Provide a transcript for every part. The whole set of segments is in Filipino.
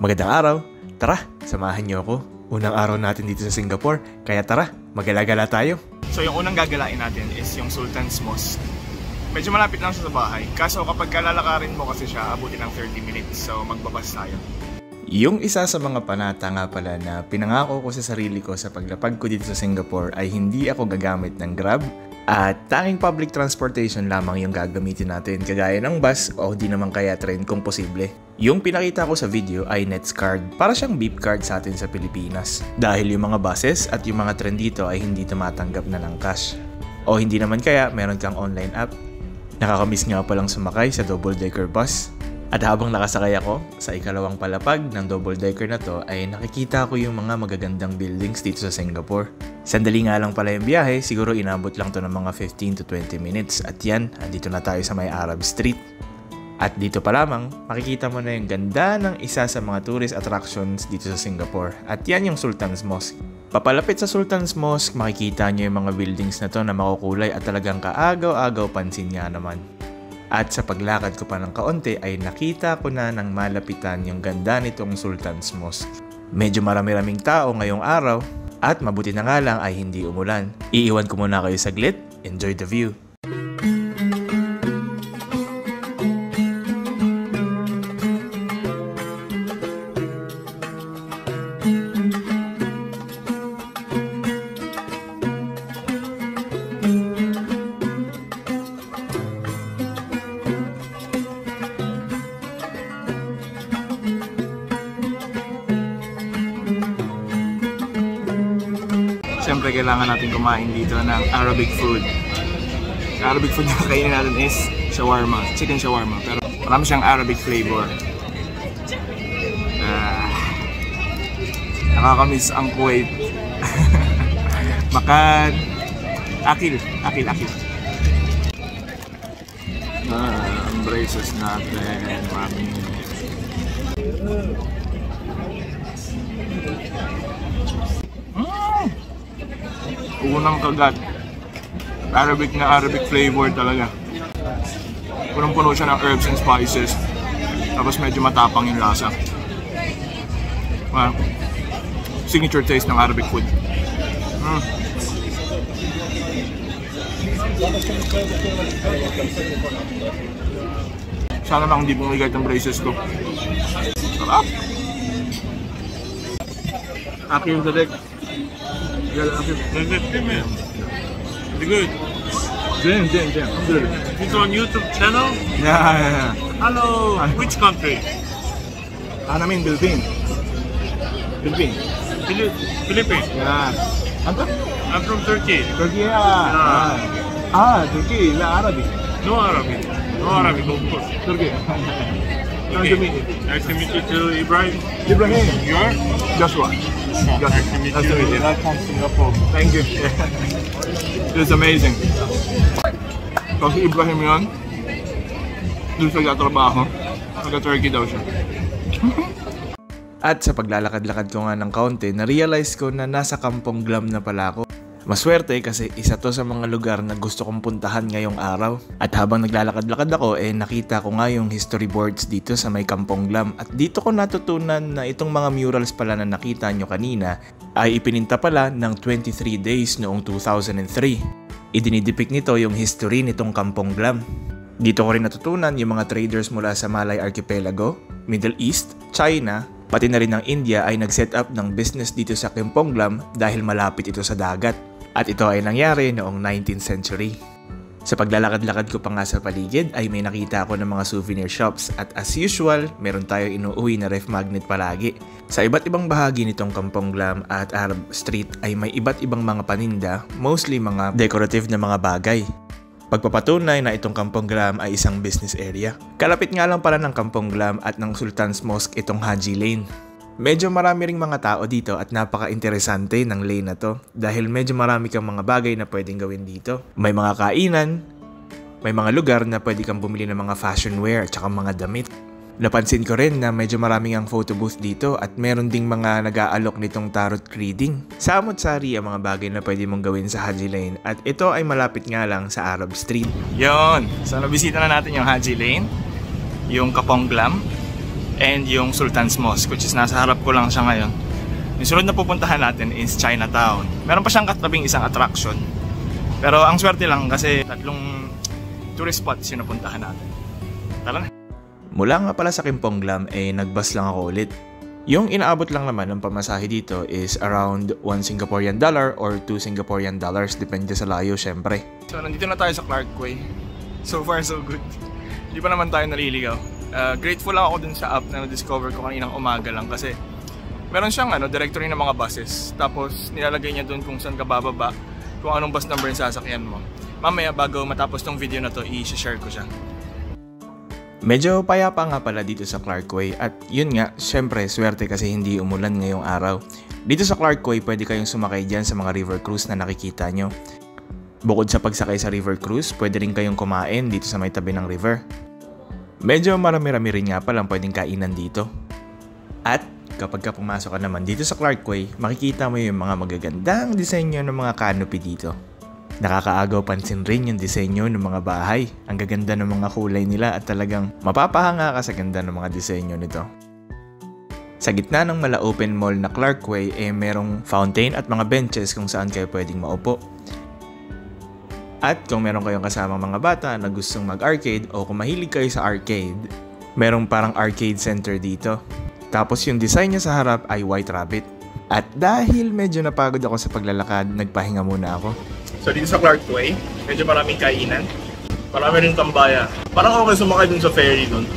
Magandang araw! Tara, samahan niyo ako. Unang araw natin dito sa Singapore, kaya tara, magala-gala tayo. So yung unang gagalain natin is yung Sultan's Mosque. Medyo malapit lang siya sa bahay, kaso kapag lalakarin mo kasi siya, abutin ng 30 minutes, so magbabas tayo. Yung isa sa mga panata nga pala na pinangako ko sa sarili ko sa paglapag ko dito sa Singapore ay hindi ako gagamit ng Grab at tanging public transportation lamang yung gagamitin natin kagaya ng bus o di naman kaya train kung posible. Yung pinakita ko sa video ay NetsCard, para siyang beep card sa atin sa Pilipinas dahil yung mga buses at yung mga train dito ay hindi tumatanggap na ng cash. O hindi naman kaya meron kang online app. Nakakamiss nga palang sumakay sa double-decker bus. At habang nakasakay ako sa ikalawang palapag ng double-decker na to ay nakikita ko yung mga magagandang buildings dito sa Singapore. Sandali nga lang pala yung biyahe, siguro inabot lang to ng mga 15 to 20 minutes at yan, andito na tayo sa may Arab Street. At dito pa lamang, makikita mo na yung ganda ng isa sa mga tourist attractions dito sa Singapore at yan yung Sultan's Mosque. Papalapit sa Sultan's Mosque, makikita nyo yung mga buildings na to na makukulay at talagang kaagaw-agaw pansin nga naman. At sa paglakad ko pa ng kaunti ay nakita ko na ng malapitan yung ganda nitong Sultan's Mosque. Medyo marami-raming tao ngayong araw at mabuti na nga lang ay hindi umulan. Iiwan ko muna kayo saglit. Enjoy the view. Siyempre, kailangan natin kumain dito ng Arabic food. Ang Arabic food na kainin natin is shawarma, chicken shawarma. Pero marami siyang Arabic flavor. Nakakamiss ang Kuwait. Makan. Akil. Ang braces natin. Maraming unang kagat. Arabic flavor talaga. Punong-puno siya ng herbs and spices. Tapos medyo matapang yung lasa. Signature taste ng Arabic food. Sana lang hindi bumigat ang braces ko. Sarap! Akil direct. Very good. Damn. Good. It's on YouTube channel? Yeah. Hello. Which country? Namin Philippines. Philippines. Yeah. Anta? I'm from Turkey. Turkey. Turkey. La Arabic. No Arabic. No Arabic, of course. Turkey. Okay. Nice to meet you too, Ibrahim. Ibrahim. You are? Joshua. Nice to meet you. Welcome to Singapore. Thank you. It's amazing. Kasi Ibrahim yun, doon siya trabaho. Taga-Turkey daw siya. At sa paglalakad-lakad ko nga ng kaunti, na-realize ko na nasa Kampong Glam na pala ako. Maswerte kasi isa to sa mga lugar na gusto kong puntahan ngayong araw. At habang naglalakad-lakad ako, nakita ko nga yung history boards dito sa may Kampong Glam. At dito ko natutunan na itong mga murals pala na nakita nyo kanina ay ipininta pala ng 23 days noong 2003. Idinidepict nito yung history nitong Kampong Glam. Dito ko rin natutunan yung mga traders mula sa Malay Archipelago, Middle East, China, pati na rin ng India ay nag-set up ng business dito sa Kampong Glam dahil malapit ito sa dagat. At ito ay nangyari noong 19th century. Sa paglalakad-lakad ko pa nga sa paligid ay may nakita ako ng mga souvenir shops at as usual, meron tayo inuuwi na ref magnet palagi. Sa iba't ibang bahagi nitong Kampong Glam at Arab Street ay may iba't ibang mga paninda, mostly mga decorative na mga bagay. Pagpapatunay na itong Kampong Glam ay isang business area. Kalapit nga lang pala ng Kampong Glam at ng Sultan's Mosque itong Haji Lane. Medyo marami ring mga tao dito at napaka-interesante ng lane na to dahil medyo marami kang mga bagay na pwedeng gawin dito. May mga kainan, may mga lugar na pwede kang bumili ng mga fashion wear at saka mga damit. Napansin ko rin na medyo maraming ang photo booth dito at meron ding mga nag-aalok nitong tarot reading. Samot-sari ang mga bagay na pwede mong gawin sa Haji Lane at ito ay malapit nga lang sa Arab Street. Yon! So nabisita na natin yung Haji Lane, yung Kampong Glam. and yung Sultan's Mosque, which is nasa harap ko lang siya ngayon. Yung sunod na pupuntahan natin is Chinatown. Meron pa siyang katabing isang attraction. Pero ang swerte lang kasi 3 tourist spots yung napuntahan natin. Tara na. Mula nga pala sa Kimpong Glam, nagbus lang ako ulit. Yung inaabot lang naman ng pamasahe dito is around 1 Singaporean dollar or 2 Singaporean dollars, depende sa layo syempre. So nandito na tayo sa Clark Quay. So far so good. Hindi pa naman tayo naliligaw. Grateful lang ako dun sa app na na-discover ko kaninang umaga lang kasi meron siyang directory ng mga buses. Tapos nilalagay niya dun kung saan ka bababa, kung anong bus number yung sasakyan mo. Mamaya bago matapos tong video na to, i-share ko siya. Medyo payapa nga pala dito sa Clark Quay at yun nga, syempre swerte kasi hindi umulan ngayong araw. Dito sa Clark Quay pwede kayong sumakay dyan sa mga river cruise na nakikita nyo. Bukod sa pagsakay sa river cruise, pwede rin kayong kumain dito sa may tabi ng river. Medyo marami-rami rin nga palang pwedeng kainan dito. At kapag ka pumasok ka naman dito sa Clark Quay, makikita mo yung mga magagandang disenyo ng mga canopy dito. Nakakaagaw pansin rin yung disenyo ng mga bahay. Ang gaganda ng mga kulay nila at talagang mapapahanga ka sa ganda ng mga disenyo nito. Sa gitna ng mala-open mall na Clark Quay, merong fountain at mga benches kung saan kayo pwedeng maupo. At kung meron kayong kasamang mga bata na gustong mag-arcade o kung mahilig kayo sa arcade, merong parang arcade center dito. Tapos yung design niya sa harap ay White Rabbit. At dahil medyo napagod ako sa paglalakad, nagpahinga muna ako. So dito sa Clark Quay, medyo maraming kainan. Marami rin tambayan. Parang okay sumakay dun sa ferry dun.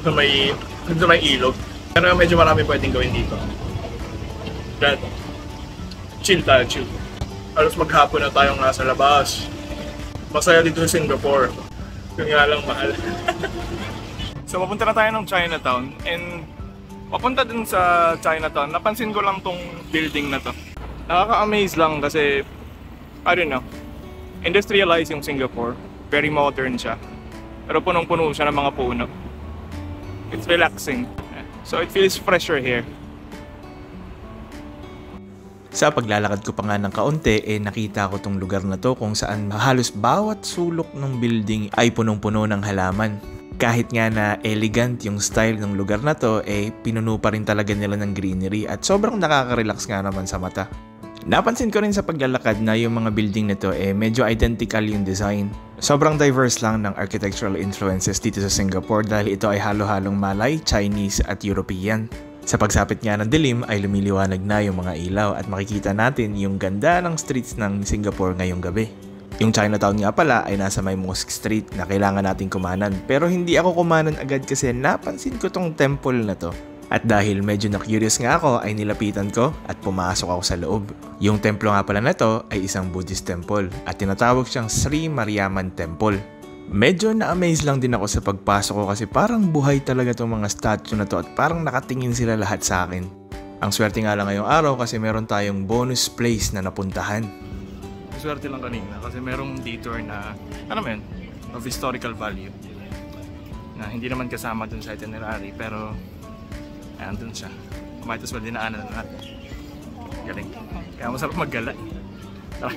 Sa may ilog. Pero medyo marami pwedeng gawin dito. Then, chill tayo, chill. Alos maghapon na tayong nasa labas. Masaya dito sa Singapore. Yung nga lang mahal. So papunta na tayo ng Chinatown. And papunta din sa Chinatown, napansin ko lang tong building na to. Nakaka-amaze lang kasi, I don't know, industrialized yung Singapore. Very modern siya. Pero punong-puno siya ng mga puno. It's relaxing. So it feels fresher here. Sa paglalakad ko pa nga ng kaunti, nakita ko tong lugar na to kung saan halos bawat sulok ng building ay punong-puno ng halaman. Kahit nga na elegant yung style ng lugar na to, pinuno pa rin talaga nila ng greenery at sobrang nakaka-relax nga naman sa mata. Napansin ko rin sa paglalakad na yung mga building nito medyo identical yung design. Sobrang diverse lang ng architectural influences dito sa Singapore dahil ito ay halo-halong Malay, Chinese at European. Sa pagsapit nga ng dilim ay lumiliwanag na yung mga ilaw at makikita natin yung ganda ng streets ng Singapore ngayong gabi. Yung Chinatown nga pala ay nasa may Mosque Street na kailangan natin kumanan pero hindi ako kumanan agad kasi napansin ko tong temple na to. At dahil medyo na-curious nga ako ay nilapitan ko at pumasok ako sa loob. Yung templo nga pala na to ay isang Buddhist temple at tinatawag siyang Sri Mariamman Temple. Medyo na-amaze lang din ako sa pagpasok ko kasi parang buhay talaga itong mga statue na to at parang nakatingin sila lahat sa akin. Ang swerte nga lang ngayong araw kasi meron tayong bonus place na napuntahan. Swerte lang kanina kasi merong detour na, of historical value. Na hindi naman kasama dun sa itinerary pero andun siya. Might as well dinaanan na natin. Galing. Kaya masarap maggala. Tara.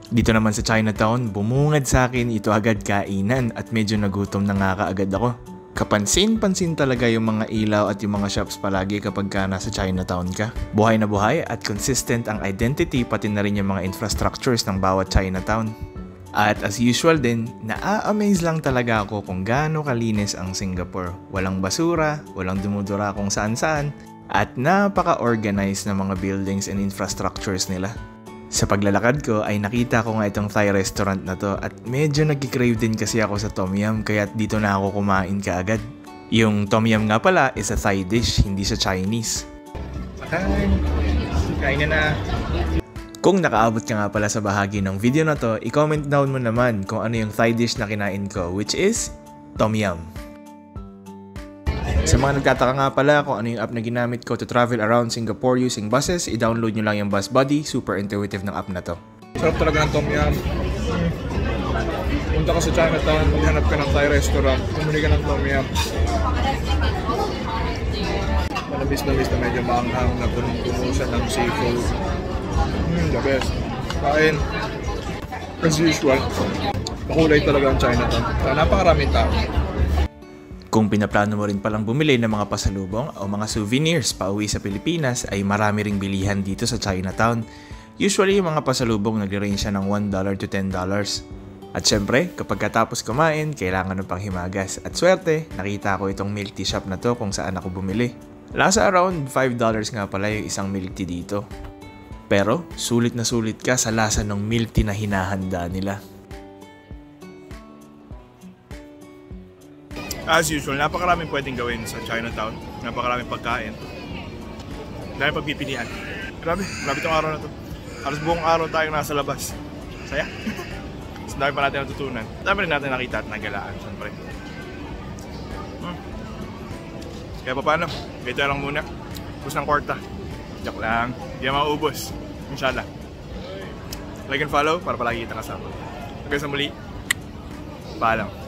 Dito naman sa Chinatown, bumungad sa akin ito agad kainan at medyo nagutom na nga kaagad ako. Kapansin-pansin talaga yung mga ilaw at yung mga shops palagi kapag ka nasa Chinatown ka. Buhay na buhay at consistent ang identity pati na rin yung mga infrastructures ng bawat Chinatown. At as usual din, naa-amaze lang talaga ako kung gaano kalinis ang Singapore. Walang basura, walang dumudura kung saan-saan, at napaka-organized na mga buildings and infrastructures nila. Sa paglalakad ko ay nakita ko nga itong Thai restaurant na to at medyo nag-crave din kasi ako sa Tom Yum kaya dito na ako kumain kaagad. Yung Tom Yum nga pala is a Thai dish, hindi sa Chinese. Kain na. Kung nakaabot ka nga pala sa bahagi ng video na to, i-comment down mo naman kung ano yung Thai dish na kinain ko, which is Tom Yum. Sa mga nagtataka nga pala kung ano yung app na ginamit ko to travel around Singapore using buses, i-download nyo lang yung Bus Buddy. Super intuitive ng app na to. Sarap talaga ng Tom Yum. Punta ka sa Chinatown, maghanap ka ng Thai restaurant, bumili ka ng Tom Yum. Manabis na medyo maanghang na punong-puno siya ng seafood. The best. Kain. As usual, makulay talaga ang Chinatown. Napakaraming tao. Kung pinaplano mo rin palang bumili ng mga pasalubong o mga souvenirs pauwi sa Pilipinas ay marami ring bilihan dito sa Chinatown. Usually yung mga pasalubong nagre-range siya ng $1 to $10. At syempre, kapag katapos kumain, kailangan ng panghimagas. At swerte, nakita ko itong milk tea shop na to kung saan ako bumili. Nasa around $5 nga pala yung isang milk tea dito. Pero, sulit na sulit ka sa lasa ng milk tea na hinahanda nila. As usual, napakaraming pwedeng gawin sa Chinatown. Napakaraming pagkain. Dahil pagpipilian. Grabe itong araw na to. Halos buong araw tayong nasa labas. Saya. So, dami pa natin natutunan. Dami rin natin nakita at nagalaan. Siyempre. Kaya paano? Ito lang muna. Ubus ng kwarta. Joke lang. Hindi maubos. Inshallah. Like and follow para palagi kita kasama. Hanggang sa muli. Paalam.